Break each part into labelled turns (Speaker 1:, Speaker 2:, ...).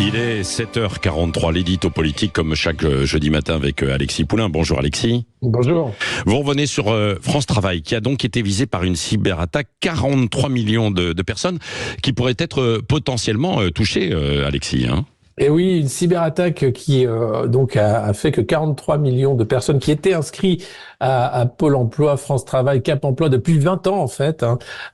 Speaker 1: Il est 7h43, l'édito politique comme chaque jeudi matin avec Alexis Poulain. Bonjour Alexis.
Speaker 2: Bonjour.
Speaker 1: Vous revenez sur France Travail qui a donc été visé par une cyberattaque. 43 millions de personnes qui pourraient être potentiellement touchées, Alexis.
Speaker 2: Et oui, une cyberattaque qui donc a fait que 43 millions de personnes qui étaient inscrites à Pôle Emploi, France Travail, Cap Emploi depuis 20 ans en fait,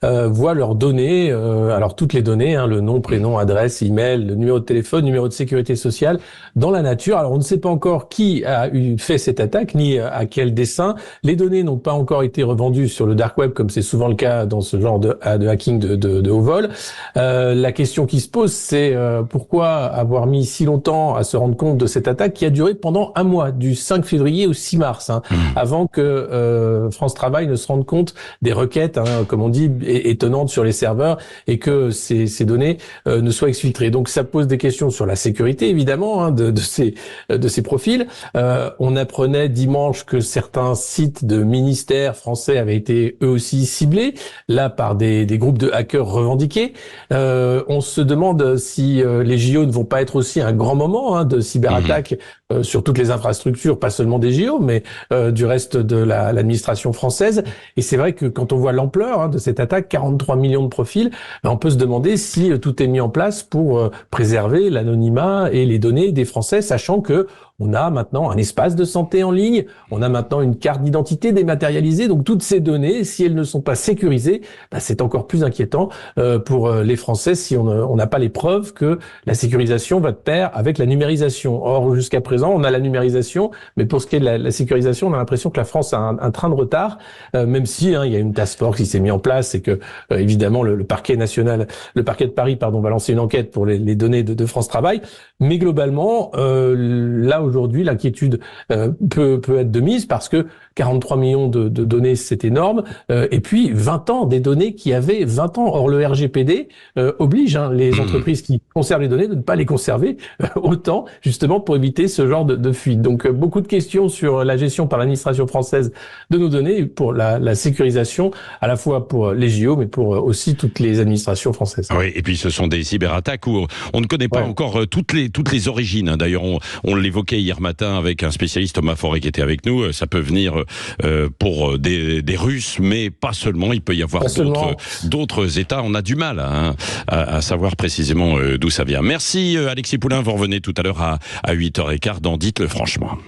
Speaker 2: voient leurs données, alors toutes les données, le nom, prénom, adresse, email, le numéro de téléphone, numéro de sécurité sociale, dans la nature. Alors on ne sait pas encore qui a fait cette attaque ni à quel dessein. Les données n'ont pas encore été revendues sur le dark web comme c'est souvent le cas dans ce genre de hacking de haut vol. La question qui se pose, c'est pourquoi avoir mis si longtemps à se rendre compte de cette attaque qui a duré pendant un mois, du 5 février au 6 mars, avant que France Travail ne se rende compte des requêtes, comme on dit, étonnantes sur les serveurs et que ces données ne soient exfiltrées. Donc ça pose des questions sur la sécurité, évidemment, de ces profils. On apprenait dimanche que certains sites de ministères français avaient été eux aussi ciblés, là par des groupes de hackers revendiqués. On se demande si les JO ne vont pas être aussi un grand moment de cyberattaque sur toutes les infrastructures, pas seulement des JO, mais du reste de l'administration française. Et c'est vrai que quand on voit l'ampleur de cette attaque, 43 millions de profils, on peut se demander si tout est mis en place pour préserver l'anonymat et les données des Français, sachant que on a maintenant un espace de santé en ligne, on a maintenant une carte d'identité dématérialisée, donc toutes ces données, si elles ne sont pas sécurisées, c'est encore plus inquiétant pour les Français si on n'a pas les preuves que la sécurisation va de pair avec la numérisation. Or, jusqu'à présent, on a la numérisation, mais pour ce qui est de la sécurisation, on a l'impression que la France a un train de retard, même si il y a une task force qui s'est mise en place et que évidemment le parquet de Paris, va lancer une enquête pour les données de France Travail. Mais globalement, là aujourd'hui, l'inquiétude peut être de mise parce que 43 millions de données, c'est énorme. Et puis 20 ans, des données qui avaient 20 ans. Or, le RGPD oblige les entreprises qui conservent les données de ne pas les conserver autant, justement pour éviter ce genre de fuite. Donc, beaucoup de questions sur la gestion par l'administration française de nos données pour la sécurisation, à la fois pour les JO, mais pour aussi toutes les administrations françaises.
Speaker 1: Oui, et puis ce sont des cyberattaques où on ne connaît pas encore toutes les origines. D'ailleurs, on l'évoquait hier matin avec un spécialiste, Thomas Forêt, qui était avec nous. Ça peut venir pour des Russes, mais pas seulement. Il peut y avoir d'autres États. On a du mal à savoir précisément d'où ça vient. Merci Alexis Poulain. Vous revenez tout à l'heure à 8h15 dans Dites-le franchement.